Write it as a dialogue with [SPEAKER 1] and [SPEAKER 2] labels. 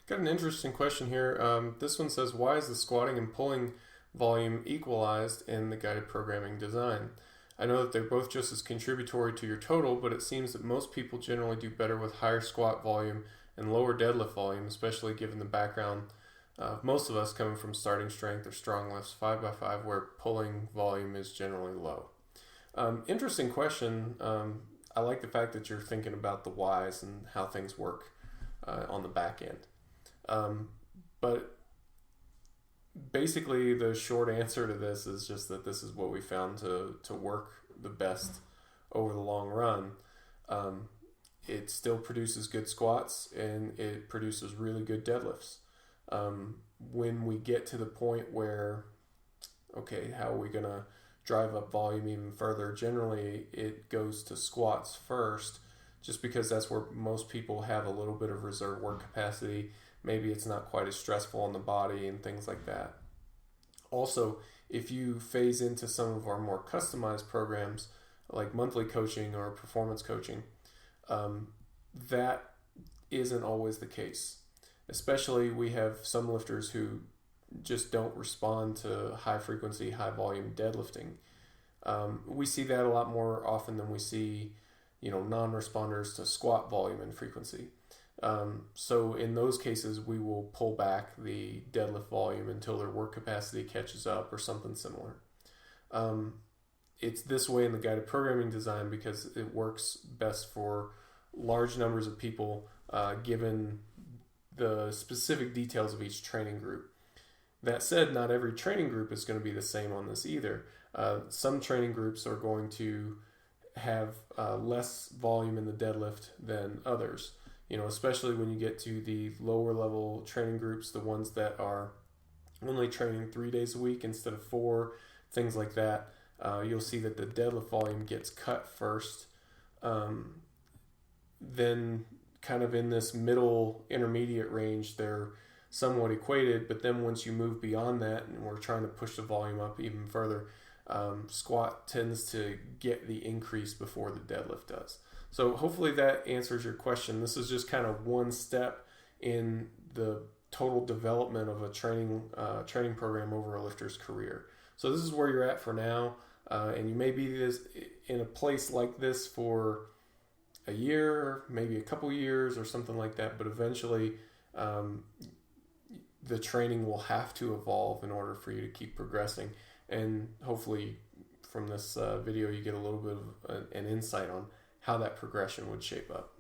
[SPEAKER 1] Got an interesting question here. This one says, why is the squatting and pulling volume equalized in the guided programming design? I know that they're both just as contributory to your total, but it seems that most people generally do better with higher squat volume and lower deadlift volume, especially given the background of most of us coming from starting strength or strong lifts 5x5, where pulling volume is generally low. Interesting question. I like the fact that you're thinking about the whys and how things work on the back end. But basically, the short answer to this is just that this is what we found to work the best over the long run. It still produces good squats and it produces really good deadlifts. When we get to the point where, okay, how are we going to drive up volume even further? Generally, it goes to squats first, just because that's where most people have a little bit of reserve work capacity. Maybe it's not quite as stressful on the body and things like that. Also, if you phase into some of our more customized programs like monthly coaching or performance coaching, that isn't always the case. Especially, we have some lifters who just don't respond to high frequency, high volume deadlifting. We see that a lot more often than we see, non-responders to squat volume and frequency. So in those cases, we will pull back the deadlift volume until their work capacity catches up or something similar. It's this way in the guided programming design because it works best for large numbers of people, given the specific details of each training group. That said, not every training group is going to be the same on this either. Some training groups are going to have less volume in the deadlift than others. Especially when you get to the lower level training groups, the ones that are only training 3 days a week instead of 4, things like that. You'll see that the deadlift volume gets cut first. Then kind of in this middle intermediate range, they're somewhat equated, but then once you move beyond that and we're trying to push the volume up even further, squat tends to get the increase before the deadlift does. So hopefully that answers your question. This is just kind of one step in the total development of a training program over a lifter's career. So this is where you're at for now, and you may be in a place like this for a year, maybe a couple years or something like that, but eventually the training will have to evolve in order for you to keep progressing. And hopefully from this video you get a little bit of an insight on how that progression would shape up.